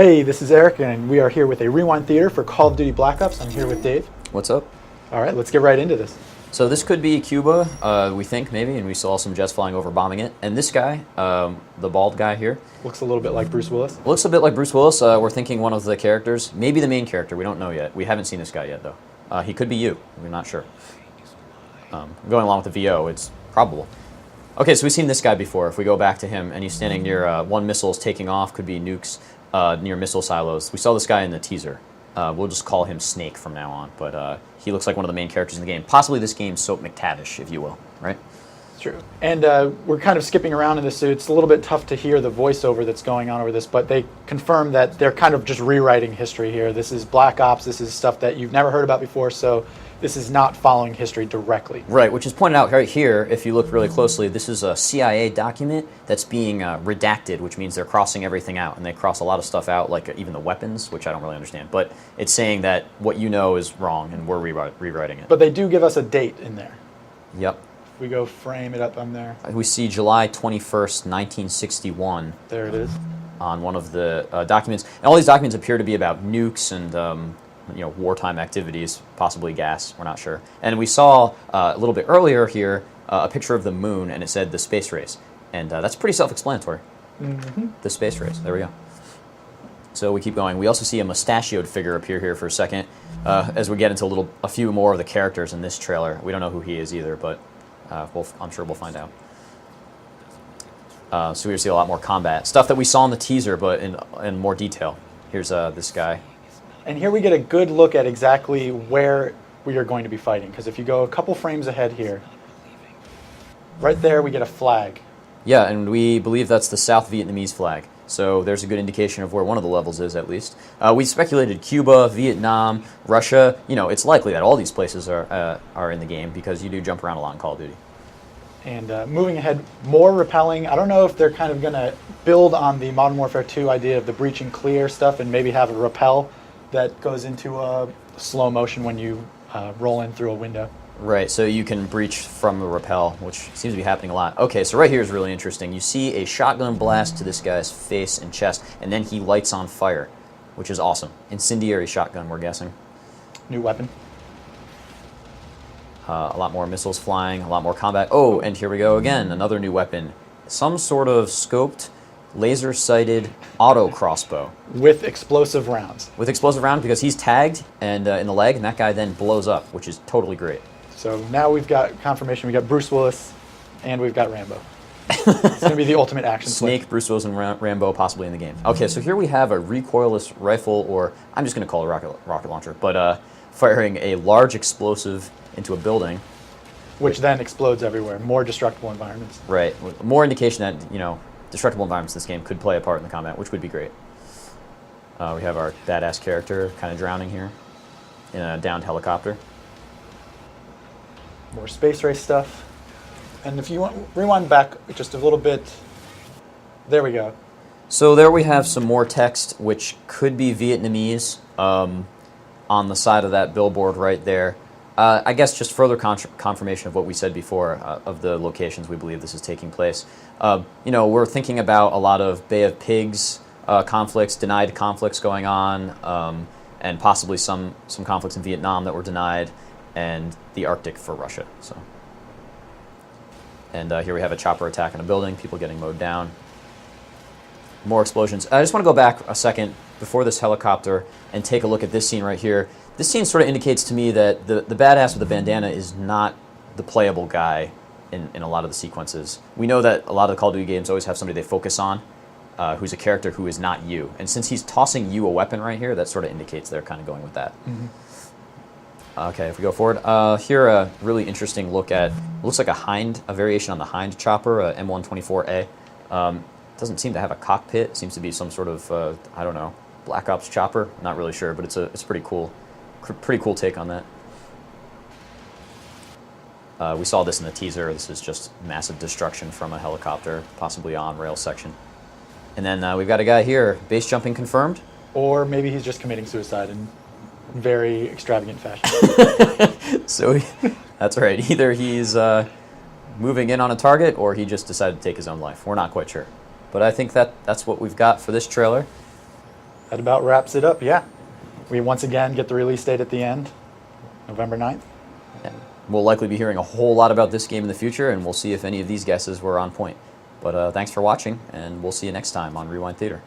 Hey, this is Eric, and we are here with a Rewind Theater for Call of Duty Black Ops. I'm here with Dave. What's up? All right, let's get right into this. So this could be Cuba, we think, maybe, and we saw some jets flying over bombing it. And this guy, the bald guy here, Looks a little bit like Bruce Willis. looks a bit like Bruce Willis. We're thinking one of the characters, maybe the main character. We don't know yet. We haven't seen this guy yet, though. He could be you. We're not sure. Going along with the VO, it's probable. Okay, so we've seen this guy before. If we go back to him, and he's standing near one missile is taking off, could be nukes near missile silos. We saw this guy in the teaser. We'll just call him Snake from now on, but he looks like one of the main characters in the game. Possibly this game's Soap McTavish, if you will, right? It's true. And we're kind of skipping around in this, so it's a little bit tough to hear the voiceover that's going on over this, but they confirm that they're kind of just rewriting history here. This is Black Ops. This is stuff that you've never heard about before, so this is not following history directly. Right, which is pointed out right here, if you look really closely, this is a CIA document that's being redacted, which means they're crossing everything out, and they cross a lot of stuff out, like even the weapons, which I don't really understand. But it's saying that what you know is wrong, and we're rewriting it. But they do give us a date in there. Yep. If we go frame it up on there. We see July 21st, 1961 There it is. on one of the documents. And all these documents appear to be about nukes and wartime activities, possibly gas, we're not sure. And we saw a little bit earlier here a picture of the moon, and it said the space race. And that's pretty self-explanatory. Mm-hmm. The space race, there we go. So we keep going. We also see a mustachioed figure appear here for a second as we get into a few more of the characters in this trailer. We don't know who he is either, but I'm sure we'll find out. So we see a lot more combat. Stuff that we saw in the teaser, but in more detail. Here's this guy. And here we get a good look at exactly where we are going to be fighting, because if you go a couple frames ahead here, right there we get a flag. Yeah, and we believe that's the South Vietnamese flag. So there's a good indication of where one of the levels is, at least. We speculated Cuba, Vietnam, Russia. You know, it's likely that all these places are in the game because you do jump around a lot in Call of Duty. And moving ahead, more repelling. I don't know if they're kind of going to build on the Modern Warfare 2 idea of the breach and clear stuff and maybe have a repel that goes into slow motion when you roll in through a window. Right, so you can breach from the rappel, which seems to be happening a lot. Okay, so right here is really interesting. You see a shotgun blast to this guy's face and chest, and then he lights on fire, which is awesome. Incendiary shotgun, we're guessing. New weapon. A lot more missiles flying, a lot more combat. Oh, and here we go again, another new weapon. Some sort of scoped, laser-sighted auto crossbow. With explosive rounds. With explosive round, because he's tagged and in the leg, and that guy then blows up, which is totally great. So now we've got confirmation. We've got Bruce Willis, and we've got Rambo. It's going to be the ultimate action Snake, flick. Bruce Willis, and Rambo possibly in the game. Okay, so here we have a recoilless rifle, or I'm just going to call it a rocket launcher, but firing a large explosive into a building. Which then explodes everywhere. More destructible environments. Right. More indication that, destructible environments in this game could play a part in the combat, which would be great. We have our badass character kind of drowning here in a downed helicopter. More space race stuff. And if you want, rewind back just a little bit. There we go. So there we have some more text, which could be Vietnamese on the side of that billboard right there. I guess just further confirmation of what we said before of the locations we believe this is taking place. We're thinking about a lot of Bay of Pigs conflicts, denied conflicts going on, and possibly some conflicts in Vietnam that were denied, and the Arctic for Russia. So, and here we have a chopper attack in a building, people getting mowed down. More explosions. I just want to go back a second before this helicopter and take a look at this scene right here. This scene sort of indicates to me that the badass with the bandana is not the playable guy in a lot of the sequences. We know that a lot of the Call of Duty games always have somebody they focus on who's a character who is not you. And since he's tossing you a weapon right here, that sort of indicates they're kind of going with that. Mm-hmm. Okay, if we go forward, here a really interesting look at, looks like a variation on the Hind chopper, M124A. Doesn't seem to have a cockpit. It seems to be some sort of, I don't know, Black Ops chopper. Not really sure, but it's pretty cool. Pretty cool take on that. We saw this in the teaser. This is just massive destruction from a helicopter, possibly on rail section. And then we've got a guy here, base jumping confirmed. Or maybe he's just committing suicide in very extravagant fashion. So that's right. Either he's moving in on a target or he just decided to take his own life. We're not quite sure. But I think that's what we've got for this trailer. That about wraps it up, yeah. We once again get the release date at the end, November 9th. Yeah. We'll likely be hearing a whole lot about this game in the future, and we'll see if any of these guesses were on point. But thanks for watching, and we'll see you next time on Rewind Theater.